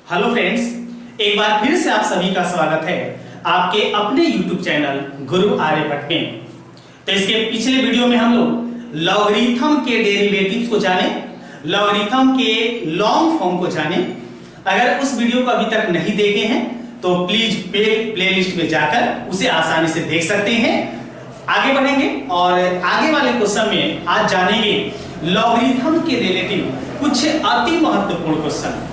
Hello friends, एक बार फिर से आप सभी का स्वागत है आपके अपने YouTube चैनल गुरु आर्यभट्ट में। तो इसके पिछले वीडियो में हम लोग लॉगरिथम के डेरिवेटिव्स को जाने, लॉगरिथम के लॉन्ग फॉर्म को जाने। अगर उस वीडियो को अभी तक नहीं देखे हैं तो प्लीज प्लेलिस्ट में जाकर उसे आसानी से देख सकते हैं। आगे बढ़ेंगे और आगे वाले क्वेश्चन में आज जानेंगे लॉगरिथम के रिलेटिव कुछ अति महत्वपूर्ण क्वेश्चन।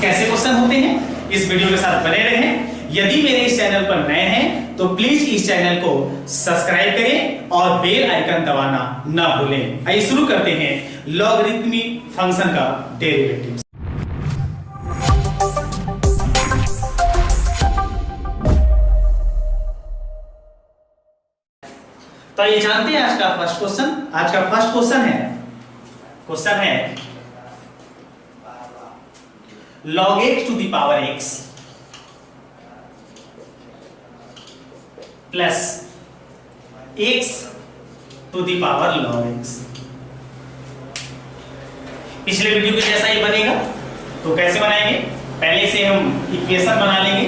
कैसे क्वेश्चन होते हैं, इस वीडियो के साथ बने रहें। यदि मेरे इस चैनल पर नए हैं तो प्लीज इस चैनल को सब्सक्राइब करें और बेल आइकन दबाना ना भूलें। आइए शुरू करते हैं लॉगरिथमिक फंक्शन का डेरिवेटिव। तो ये जानते हैं आज का फर्स्ट क्वेश्चन। आज का फर्स्ट क्वेश्चन है log x to the power x plus x to the power log x। पिछले वीडियो के जैसा ही बनेगा। तो कैसे बनाएंगे, पहले से हम इक्वेशन बना लेंगे।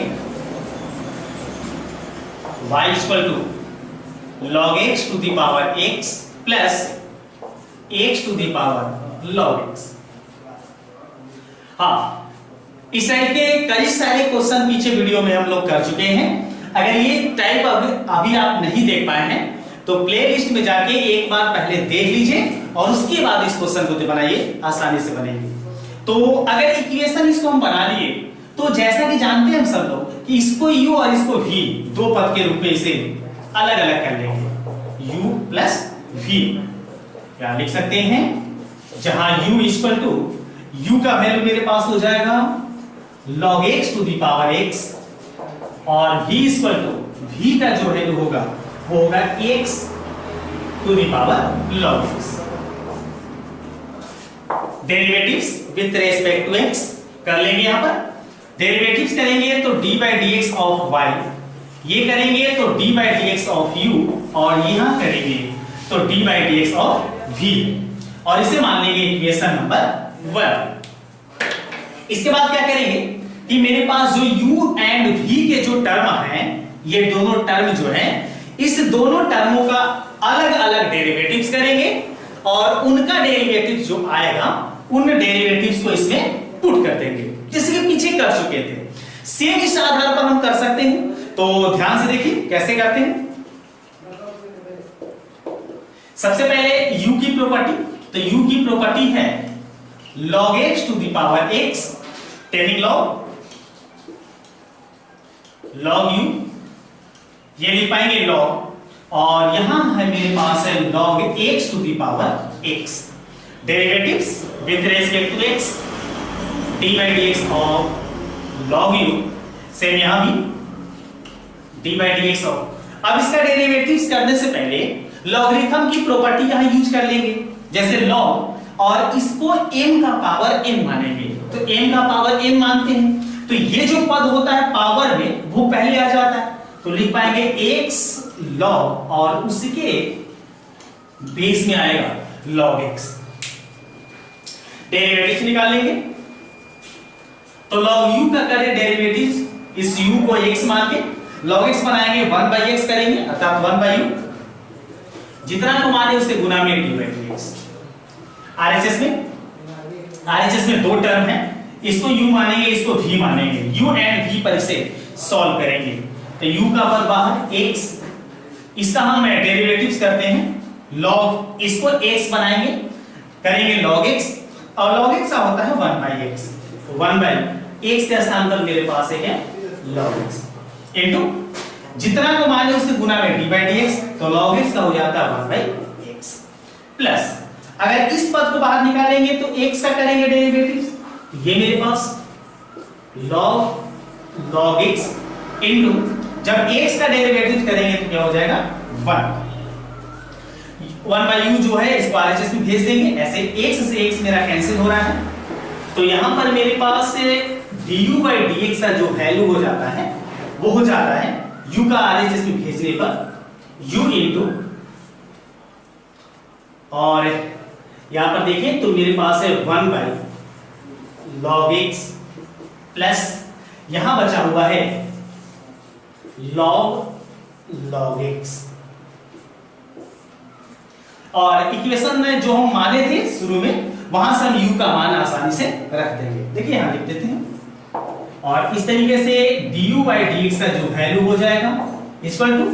y equal to log x to the power x plus x to the power log x। हाँ, इस टाइप के कई सारे क्वेश्चन पीछे वीडियो में हम लोग कर चुके हैं। अगर ये टाइप अभी आप नहीं देख पाए हैं तो प्लेलिस्ट में जाके एक बार पहले देख लीजिए और उसके बाद इस क्वेश्चन को बनाइए, आसानी से बनेंगे। तो अगर इक्वेशन इसको हम बना लिए तो जैसा कि जानते हैं हम सब लोग कि इसको u और इसको v दो पद के रूप में इसे अलग अलग कर लेंगे। u प्लस v क्या लिख सकते हैं, जहां u इक्वल टू u का वैल्यू मेरे पास हो जाएगा log x to the power x और v इक्वल टू v का जो वैल्यू होगा वो होगा x to the power log x। Derivatives with respect to x कर लेंगे। यहां पर डेरिवेटिव्स करेंगे तो d by dx of y, ये करेंगे तो d by dx of u और यहां करेंगे तो d by dx of v और इसे मान लेंगे इक्वेशन नंबर 1। इसके बाद क्या करेंगे कि मेरे पास जो u एंड v के जो टर्म हैं, ये दोनों टर्म जो हैं, इस दोनों टर्मों का अलग अलग डेरिवेटिव्स करेंगे और उनका डेरिवेटिव जो आएगा उन डेरिवेटिव्स को इसमें पुट कर देंगे, जैसे कि पीछे कर चुके थे। सेम इस आधार पर हम कर सकते हैं। तो ध्यान से देखिए कैसे करते हैं। सबसे पहले u की प्रॉपर्टी, तो u की प्रॉपर्टी है log x to the power x, taking log u, ये लिख पाएंगे log और यहां है मेरे पास है log x to the power x। Derivatives with respect to x d by dx of log u, same यहां भी d by dx ऑफ। अब इसका डेरिवेटिव्स करने से पहले लॉगरिथम की प्रॉपर्टी यहां यूज कर लेंगे, जैसे log और इसको m का पावर n मानेंगे। तो m का पावर n मानते हैं तो ये जो पद होता है पावर में वो पहले आ जाता है, तो लिख पाएंगे x log और उसके बेस में आएगा log x। डेरिवेटिव निकाल लेंगे तो log u का करें डेरिवेटिव, इस u को x मान के log x बनाएंगे, 1/x करेंगे अर्थात 1/u, जितना को माने उससे गुना में d by dx। आरएचएस में दो टर्म है, इसको u मानेंगे इसको v मानेंगे, u एंड v पर इसे सॉल्व करेंगे। तो u का पद बाहर x, इसका हम डेरिवेटिव्स करते हैं log, इसको x बनाएंगे करेंगे log x और log x का होता है 1/x, 1/x के स्थान पर मेरे पास है log x इनटू जितना को माने उससे गुना में d by dx, तो log x का हो जाता है 1/x प्लस अगर इस पद को बाहर निकालेंगे तो x का करेंगे डेरिवेटिव, ये मेरे पास log x इनटू जब x का डेरिवेटिव करेंगे तो क्या हो जाएगा 1/u जो है इसको RHS में भेज देंगे। ऐसे x से x मेरा कैंसिल हो रहा है तो यहां पर मेरे पास du by dx का जो वैल्यू हो जाता है वो हो जाता है u का RHS में भेजने पर u इनटू और यहां पर देखें तो मेरे पास है 1/log x प्लस यहां बचा हुआ है log x। और इक्वेशन में जो हम माने थे शुरू में, वहां से हम u का मान आसानी से रख देंगे। देखिए यहां लिख देते हैं, और इस तरीके से du by dx का जो वैल्यू हो जाएगा इक्वल टू,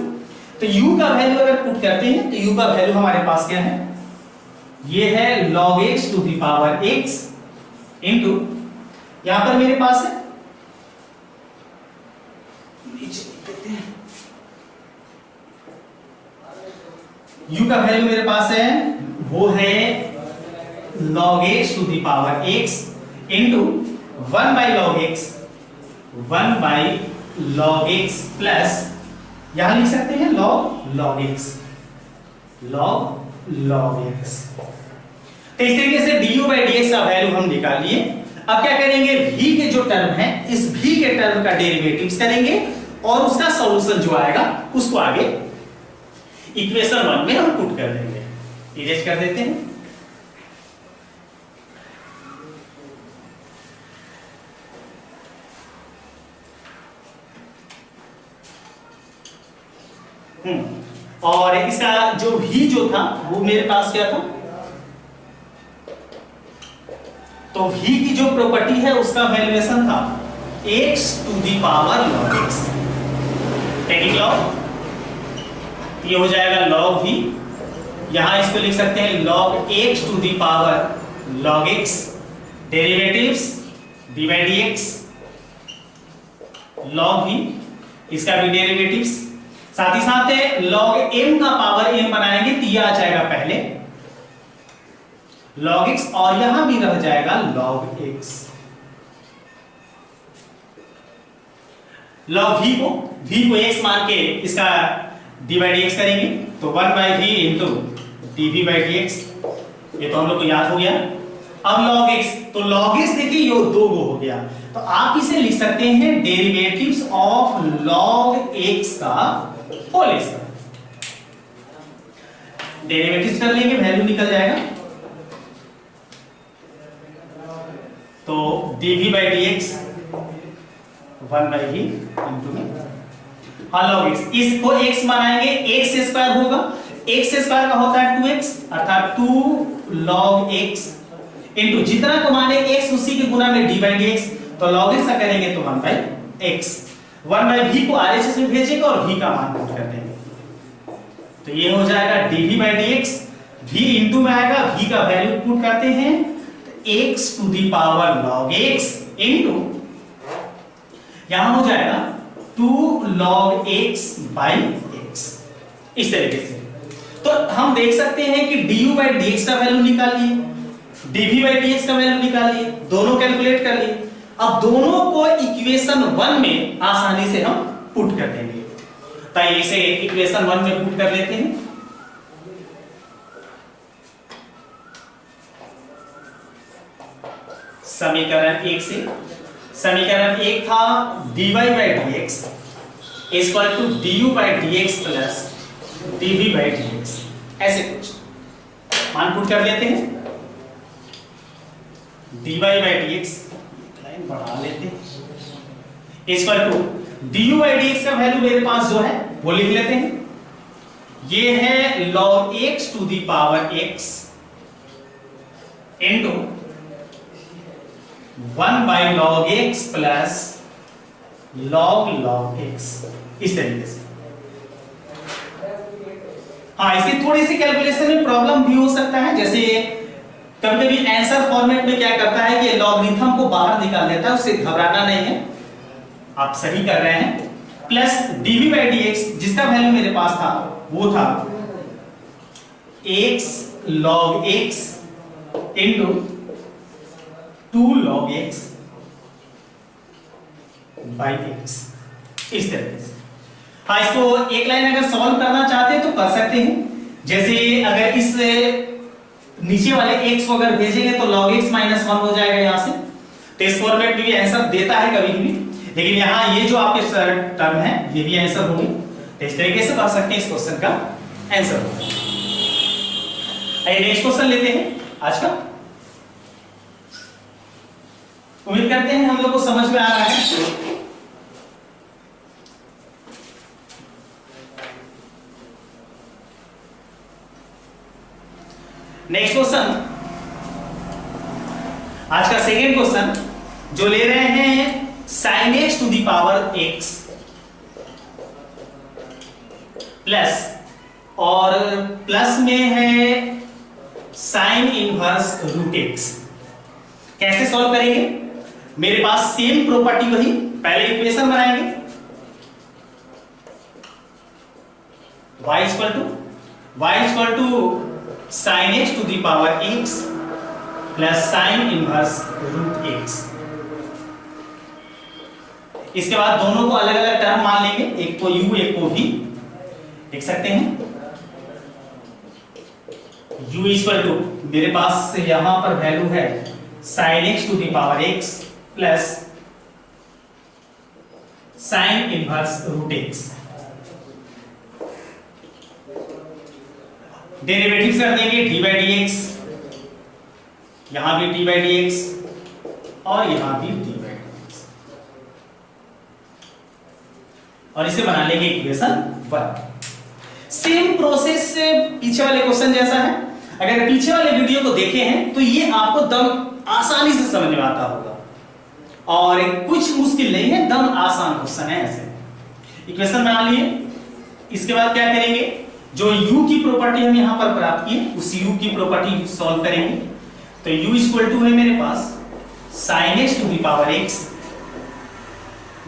तो u का वैल्यू अगर पुट करते हैं तो u का वैल्यू हमारे पास क्या है, ये है log x to the power x into, यहां पर मेरे पास है, नीचे लिख देते हैं, u का वैल्यू मेरे पास है, वो है log x to the power x into 1 by log x plus यहां लिख सकते हैं log x। तो इस तरीके से du by dx का वैल्यू हम निकाल लिए। अब क्या करेंगे, v के जो टर्म है, इस v के टर्म का डेरिवेटिव्स करेंगे और उसका सॉल्यूशन जो आएगा उसको आगे इक्वेशन 1 में हम पुट कर देंगे। इरेज कर देते हैं। और इसका जो v जो था वो मेरे पास क्या था, तो v की जो प्रॉपर्टी है उसका वैल्यूएशन था x to the power log x। Taking log, ये हो जाएगा log v, यहां इसको लिख सकते हैं log x to the power log x, derivatives d by dx log v, इसका भी डेरिवेटिव्स, साथ ही साथ log m का पावर m बनाएंगे तो यह आ जाएगा पहले log x, और यहां भी रह जाएगा log x। log v को x मान के इसका d by dx करेंगे तो 1 by v into dv by dx, ये तो हम लोग को याद हो गया। अब log x, तो log x देखिए ये 2 गो हो गया, तो आप इसे लिख सकते हैं डेरिवेटिव्स ऑफ log x का होल स्क्वायर। डेरिवेटिव्स कर लेंगे, वैल्यू निकल जाएगा, तो dv by dx 1 by v into में log x, इसको x बनाएंगे, x स्क्वायर होगा, x स्क्वायर का होता है 2x, अर्थात 2 log x इंटू जितना को माने x उसी के गुना में d by dx, तो log x का करेंगे तो 1 by x, 1 by v को RHS में भेजेंगे और v का मान पुट कर देंगे, तो ये हो जाएगा dv by dx, v into में आएगा, v का वैल्यू पुट करते हैं x to the power log x into यहां हो जाएगा 2 log x by x। इस तरीके से तो हम देख सकते हैं कि du by dx का वैल्यू निकाल लिए, dv by dx का वैल्यू निकाल लिए, दोनों कैलकुलेट कर लिए। अब दोनों को इक्वेशन 1 में आसानी से हम पुट कर देंगे, तो इसे इक्वेशन 1 में पुट कर लेते हैं। समीकरण 1 से, समीकरण 1 था dy by dx equal to du by dx plus dv by dx, ऐसे कुछ मान पुट कर लेते हैं। dy by dx लाइन बढ़ा लेते हैं equal to du by dx का वैल्यू मेरे पास जो है वो लिख लेते हैं, ये है log x to the power x into 1 by log x plus log x, इस तरीके से। हाँ, इसकी थोड़ी सी कैलकुलेशन में प्रॉब्लम भी हो सकता है, जैसे कभी कभी आंसर फॉर्मेट में क्या करता है कि लॉगरिथम को बाहर निकाल देता है, उससे घबराना नहीं है, आप सही कर रहे हैं। प्लस dv by dx जिसका वैल्यू मेरे पास था वो था x log x into 2 log x by x, इस तरीके से। हाँ, इसको एक लाइन अगर सॉल्व करना चाहते हैं तो कर सकते हैं, जैसे अगर इस नीचे वाले x को अगर भेजेंगे तो log x माइनस 1 हो जाएगा यहां से, तो इस फॉर्मेट में भी आंसर देता है कभी भी, लेकिन यहाँ ये जो आपके टर्म है ये भी आंसर होंगे, तो इस तरीके से कर सकते हैं, इस क्वेश्चन का आंसर होगा। आइए नेक्स्ट क्वेश्चन लेते हैं आज का। उम्मीद करते हैं हम लोग को समझ में आ रहा है। नेक्स्ट क्वेश्चन, आज का सेकेंड क्वेश्चन जो ले रहे हैं sin x to the power x plus, और प्लस में है साइन इनवर्स रूट x। कैसे सॉल्व करेंगे? मेरे पास सेम प्रॉपर्टी वही, पहले इक्वेशन बनाएंगे y equal to sine x to the power x plus sine inverse root x। इसके बाद दोनों को अलग अलग टर्म मान लेंगे, एक को u एक को v। लिख सकते हैं u इक्वल टू, मेरे पास यहां पर वैल्यू है sine x to the power x plus sine inverse root x। Derivative कर देंगे डी बाई डी एक्स, यहां भी डी बाई डी एक्स और यहां भी डी बाई डी एक्स, और इसे बना लेंगे इक्वेशन 1। सेम प्रोसेस से पीछे वाले क्वेश्चन जैसा है। अगर पीछे वाले वीडियो को देखे हैं तो ये आपको दम आसानी से समझ में आता होगा, और कुछ मुश्किल नहीं है, दम आसान क्वेश्चन है। ऐसे इक्वेशन बना लिए, इसके बाद क्या करेंगे, जो u की प्रॉपर्टी हम यहां पर प्राप्त किए उस u की प्रॉपर्टी सॉल्व करेंगे। तो u इक्वल टू है मेरे पास sin x to the power x,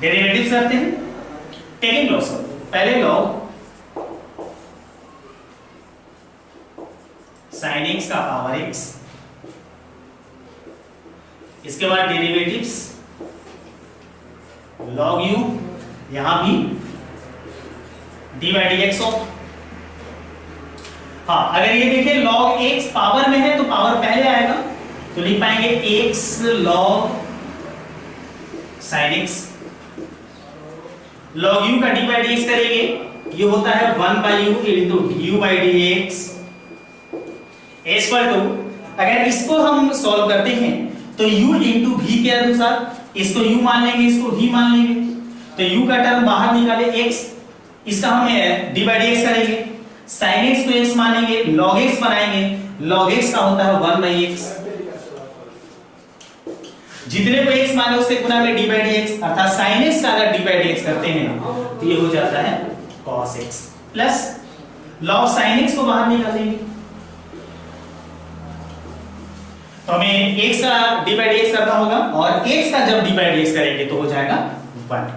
derivative करते हैं टेकिंग लॉग, पहले लॉग sin x का पावर x, इसके बाद डेरिवेटिव्स log u, यहां भी D by D X of, हाँ अगर ये देखिए log x पावर में है तो पावर पहले आएगा, तो लिख पाएंगे x log sin x। log u का डी बाई डी एक्स करेंगे, ये होता है 1 by U into U by D X equal to, अगर इसको हम सॉल्व करते हैं तो u इंटू v के अनुसार इसको u मान लेंगे, इसको v मान लेंगे, तो u का टर्म बाहर निकाले x, इसका हम डी बाई डी एक्स करेंगे, sin x को x मानेंगे, log x बनाएंगे, log x का होता है 1 बाई x, जितने को x माने उससे गुना में डी बाई डी एक्स, अर्थात sin x का अगर डी बाई डी एक्स करते हैं तो ये हो जाता है cos x plus log sin x को बाहर निकालेंगे, तो हमें x का डी बाई डी एक्स करना होगा, और x का जब डी बाई डी एक्स करेंगे तो हो जाएगा 1।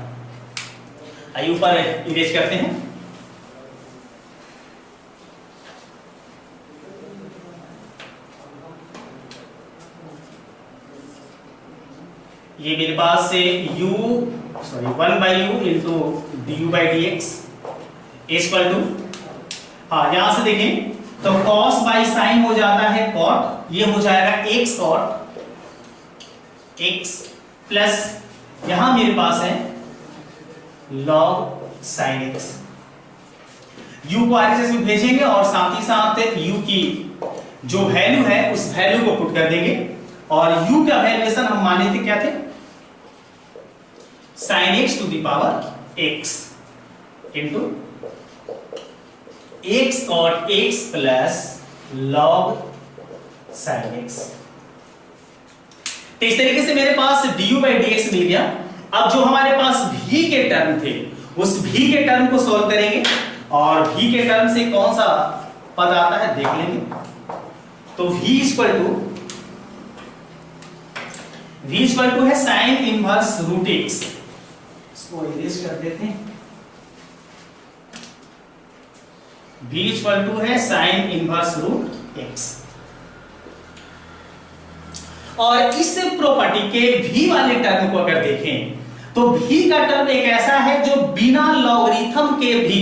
आइए ऊपर इरेज करते हैं, ये मेरे पास से one by U into D U by D X equal to, हाँ यहां से देखें तो cos बाई साइन हो जाता है cot, ये हो जाएगा x cot x प्लस यहां मेरे पास है log sin x। u को आर में भेजेंगे और साथ ही साथ u की जो वैल्यू है उस वैल्यू को पुट कर देंगे, और u का वैल्यूएशन हम माने थे क्या थे, sin x to the power x into x cot x plus log sin x। तो इस तरीके से मेरे पास du बाई डी एक्स मिल गया। अब जो हमारे पास v के टर्म थे उस v के टर्म को सॉल्व करेंगे, और v के टर्म से कौन सा पद आता है देख लेंगे। तो v इक्वल टू है साइन इनवर्स रूट x, इसको इरेज कर देते हैं, v इक्वल टू है साइन इनवर्स रूट x। और इस प्रॉपर्टी के v वाले टर्म को अगर देखें तो v का टर्म एक ऐसा है जो बिना लॉगरिथम के भी,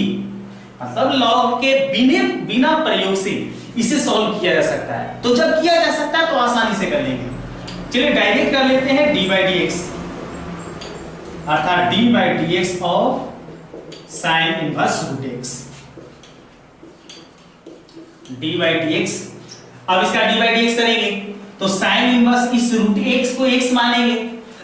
मतलब लॉग के बिना प्रयोग से इसे सॉल्व किया जा सकता है। तो जब किया जा सकता है तो आसानी से कर लेंगे। चलिए डायरेक्ट कर लेते हैं डी बाई डी एक्स, अर्थात D by D X of sine inverse root X, D by D X. अब इसका डी बाई डी एक्स करेंगे तो साइन इनवर्स इस रूट एक्स को एक्स मानेंगे,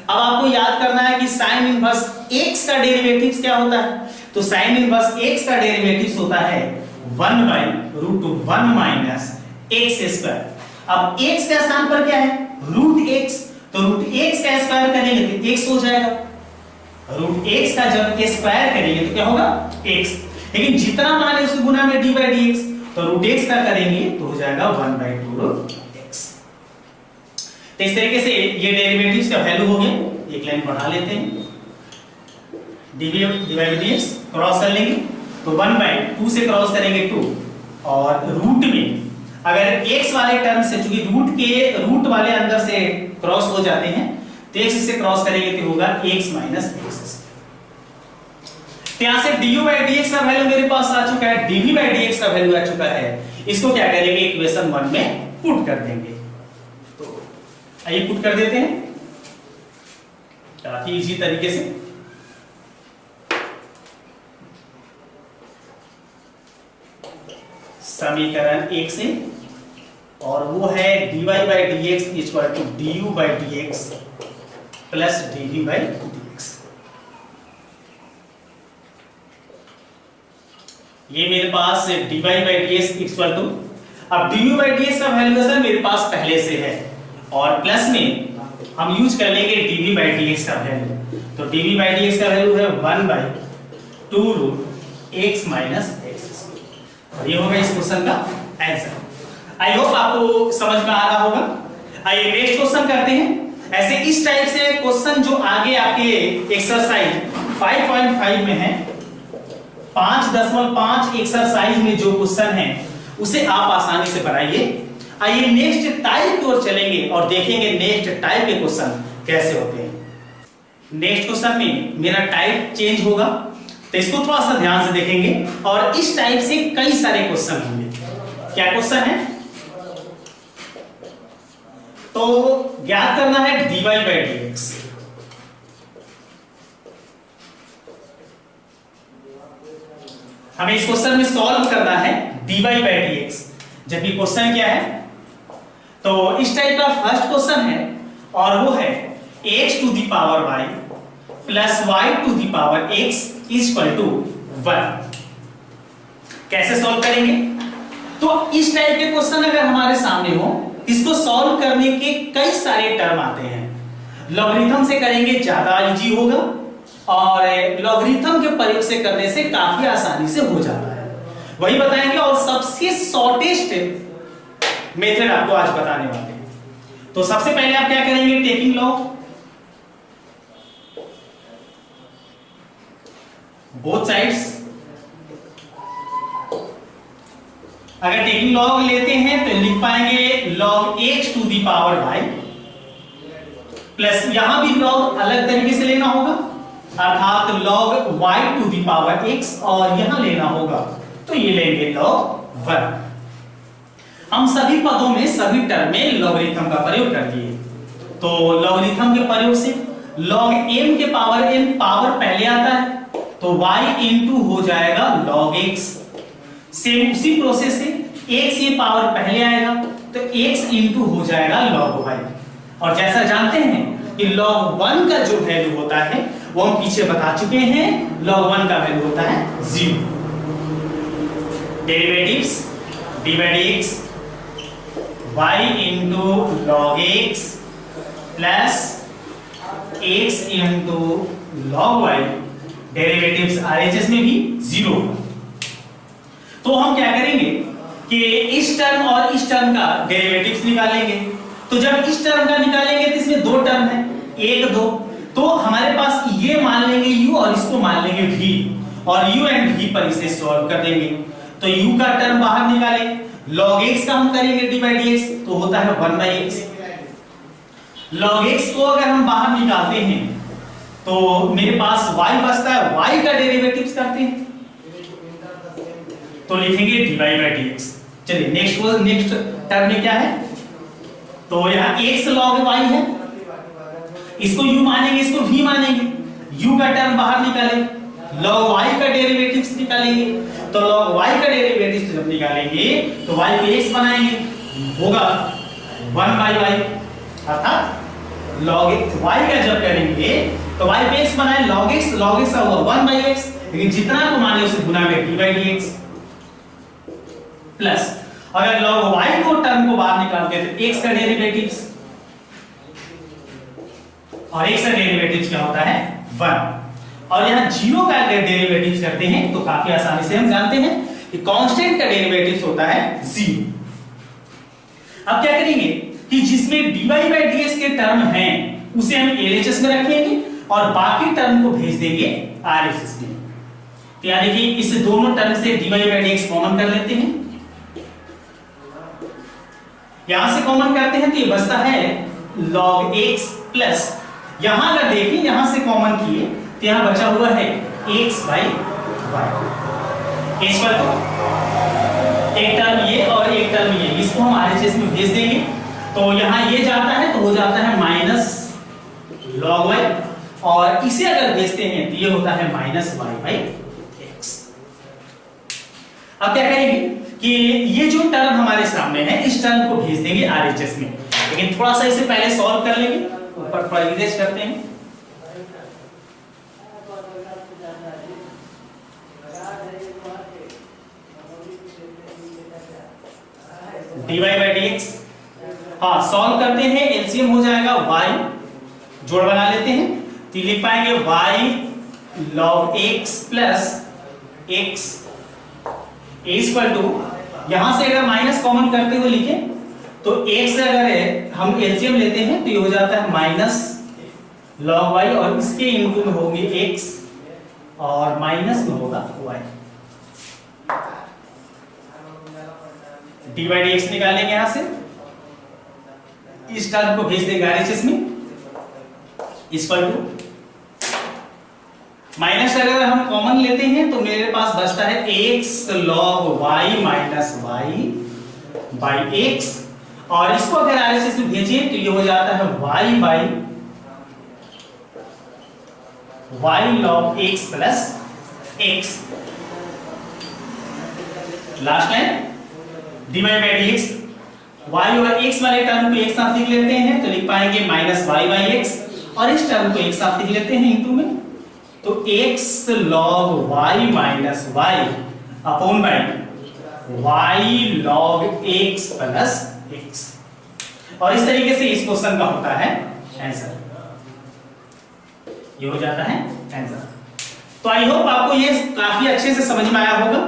अब आपको याद करना है कि साइन इनवर्स x का डेरिवेटिव्स क्या होता है। तो साइन इनवर्स x का डेरिवेटिव्स होता है 1/√1 माइनस x स्क्वायर। अब x के स्थान पर क्या है √x, तो √x का स्क्वायर करेंगे तो x हो जाएगा। √x का जब स्क्वायर करेंगे तो क्या होगा x, लेकिन जितना मान है उसको गुना में d/dx, तो √x का करेंगे तो हो जाएगा 1/2x। तो इस तरीके से ये डेरिवेटिव्स का वैल्यू हो गया। एक लाइन बढ़ा लेते हैं, dv/dx क्रॉस कर लेंगे तो 1/2 से क्रॉस करेंगे 2, और रूट में अगर x वाले टर्म से, चूंकि रूट वाले अंदर से क्रॉस हो जाते हैं, तो x से क्रॉस करेंगे तो होगा x माइनस x। यहां से du/dx का वैल्यू मेरे पास आ चुका है, dv/dx का वैल्यू आ चुका है। इसको क्या करेंगे इक्वेशन 1 में पुट कर देंगे। तो आइए पुट कर देते हैं काफी इजी तरीके से। समीकरण 1 से, और वो है dy/dx equal to du/dx plus dv/dx। ये मेरे पास dy/dx इक्वल टू, अब du/dx का वैल्यू सर मेरे पास पहले से है, और प्लस में हम यूज कर लेंगे dv/dx का वैल्यू। तो dv/dx का वैल्यू है 1/2√x माइनस x। और ये होगा इस क्वेश्चन का आंसर। आई होप आपको समझ में आ रहा होगा। आइए नेक्स्ट क्वेश्चन करते हैं। ऐसे इस टाइप से क्वेश्चन जो आगे आपके एक्सरसाइज 5.5 में है, 5.5 एक्सरसाइज में जो क्वेश्चन है उसे आप आसानी से बनाइए। आइए नेक्स्ट टाइप की ओर चलेंगे और देखेंगे नेक्स्ट टाइप के क्वेश्चन कैसे होते हैं। नेक्स्ट क्वेश्चन में मेरा टाइप चेंज होगा, तो इसको थोड़ा सा ध्यान से देखेंगे, और इस टाइप से कई सारे क्वेश्चन होंगे। क्या क्वेश्चन है, तो ज्ञात करना है dy/dx। हमें इस क्वेश्चन में सॉल्व करना है dy/dx, जबकि क्वेश्चन क्या है, तो इस टाइप का फर्स्ट क्वेश्चन है, और वो है x to the power y plus y to the power x equal to 1। कैसे सॉल्व करेंगे, तो इस टाइप के क्वेश्चन अगर हमारे सामने हो, इसको सॉल्व करने के कई सारे टर्म आते हैं। लॉगरिथम से करेंगे ज्यादा इजी होगा, और लॉगरिथम के प्रयोग से करने से काफी आसानी से हो जाता है, वही बताएंगे। और सबसे शॉर्टेस्ट मेथड आपको आज बताने वाले हैं। तो सबसे पहले आप क्या करेंगे, टेकिंग लॉग बोथ साइड्स। अगर टेकिंग लॉग लेते हैं तो लिख पाएंगे log x to the power y, plus यहां भी लॉग अलग तरीके से लेना होगा, अर्थात log y to the power x, और यहां लेना होगा तो ये लेंगे log 1। हम सभी पदों में, सभी टर्म में लॉगरिथम का प्रयोग कर दिए। तो लॉगरिथम के प्रयोग से log m के पावर n पावर पहले आता है, तो y इंटू हो जाएगा log x। सेम उसी प्रोसेस से x ये पावर पहले आएगा, तो x इंटू हो जाएगा log y। और जैसा जानते हैं कि log 1 का जो वैल्यू होता है वो हम पीछे बता चुके हैं, log 1 का वैल्यू होता है 0। Derivatives d/dx y into log x plus x into log y, derivatives RHS में भी 0 होगा। तो हम क्या करेंगे कि इस टर्म और इस टर्म का डेरिवेटिव्स निकालेंगे। तो जब इस टर्म का निकालेंगे तो इसमें दो टर्म है, 1 2, तो हमारे पास ये मान लेंगे u और इसको मान लेंगे v, और u एंड v पर इसे सॉल्व कर देंगे। तो u का टर्म बाहर निकाले, log x का हम करेंगे d/dx, तो होता है 1/x। log x को अगर हम बाहर निकालते हैं तो मेरे पास y बचता है, y का डेरिवेटिव्स करते हैं तो लिखेंगे dy/dx। चलिए नेक्स्ट टर्म में क्या है, तो यहाँ x log y है, इसको u मानेंगे, इसको v मानेंगे, u का टर्म बाहर निकालें, log y का डेरिवेटिव्स निकालेंगे। तो log y का डेरिवेटिव्स जब निकालेंगे तो y को x बनाएंगे, होगा 1/y, अर्थात log x y का जब करेंगे तो y पे x बनाए log x का हुआ 1/x, लेकिन जितना को माने उसे गुना में d/dx प्लस अगर log y को टर्म को बाहर निकालते हैं तो x का डेरिवेटिव्स, और x का डेरिवेटिव्स क्या होता है 1, और यहां 0 का अगर डेरिवेटिव्स करते हैं तो काफी आसानी से हम जानते हैं कि कांस्टेंट का डेरिवेटिव्स होता है 0। अब क्या करेंगे कि जिसमें dy/dx के टर्म हैं उसे हम LHS में रखेंगे और बाकी टर्म को भेज देंगे RHS में। तो यहां देखिए इस दोनों टर्म से dy/dx कॉमन कर लेते हैं, यहां से कॉमन करते हैं तो ये बचता है log x प्लस, यहां अगर देखें यहां से कॉमन किए तो यहां बचा हुआ है x/y। इस पर एक टर्म ये और एक टर्म ये, इसको हम RHS में भेज देंगे तो यहां ये जाता है तो हो जाता है माइनस log y, और इसे अगर भेजते हैं तो ये होता है माइनस y/x। अब क्या करेंगे कि ये जो टर्म हमारे सामने है इस टर्म को भेज देंगे RHS में, लेकिन थोड़ा सा इसे पहले सॉल्व कर लेंगे। ऊपर थोड़ा इरेज करते हैं, dy/dx, हाँ सॉल्व करते हैं, एलसीएम हो जाएगा y, जोड़ बना लेते हैं तो लिख पाएंगे y log x plus x equal to, यहां से अगर माइनस कॉमन करते हुए लिखें तो x से अगर हम एलसीएम लेते हैं तो ये हो जाता है माइनस log y, और इसके इनटू में होंगे x और माइनस में होगा y। dy/dx निकालेंगे यहां से, इस टर्म को भेज देंगे RHS में इक्वल टू माइनस, अगर हम कॉमन लेते हैं तो मेरे पास बचता है x log y minus y/x, और इसको अगर RHS में भेजिए तो ये हो जाता है y log x plus x। Last line dy/dx, y और x वाले टर्म को एक साथ लिख लेते हैं तो लिख पाएंगे माइनस y/x, और इस टर्म को एक साथ लिख लेते हैं इनटू में तो x log y minus y upon by y log x plus x, और इस तरीके से इस क्वेश्चन का होता है आंसर, ये हो जाता है आंसर। तो आई होप आपको ये काफी अच्छे से समझ में आया होगा।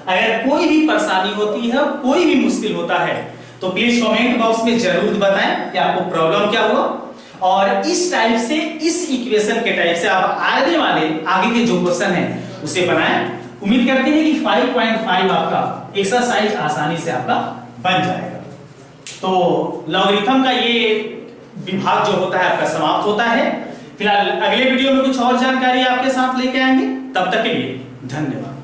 अगर कोई भी परेशानी होती है, कोई भी मुश्किल होता है तो प्लीज कमेंट बॉक्स में जरूर बताएं कि आपको प्रॉब्लम क्या हुआ, और इस टाइप से, इस इक्वेशन के टाइप से आप आगे के जो क्वेश्चन है उसे बनाएं। उम्मीद करते हैं कि 5.5 आपका एक्सरसाइज आसानी से आपका बन जाएगा। तो लॉगरिथम का ये विभाग जो होता है आपका समाप्त होता है। फिलहाल अगले वीडियो में कुछ और जानकारी आपके साथ लेके आएंगे, तब तक के लिए धन्यवाद।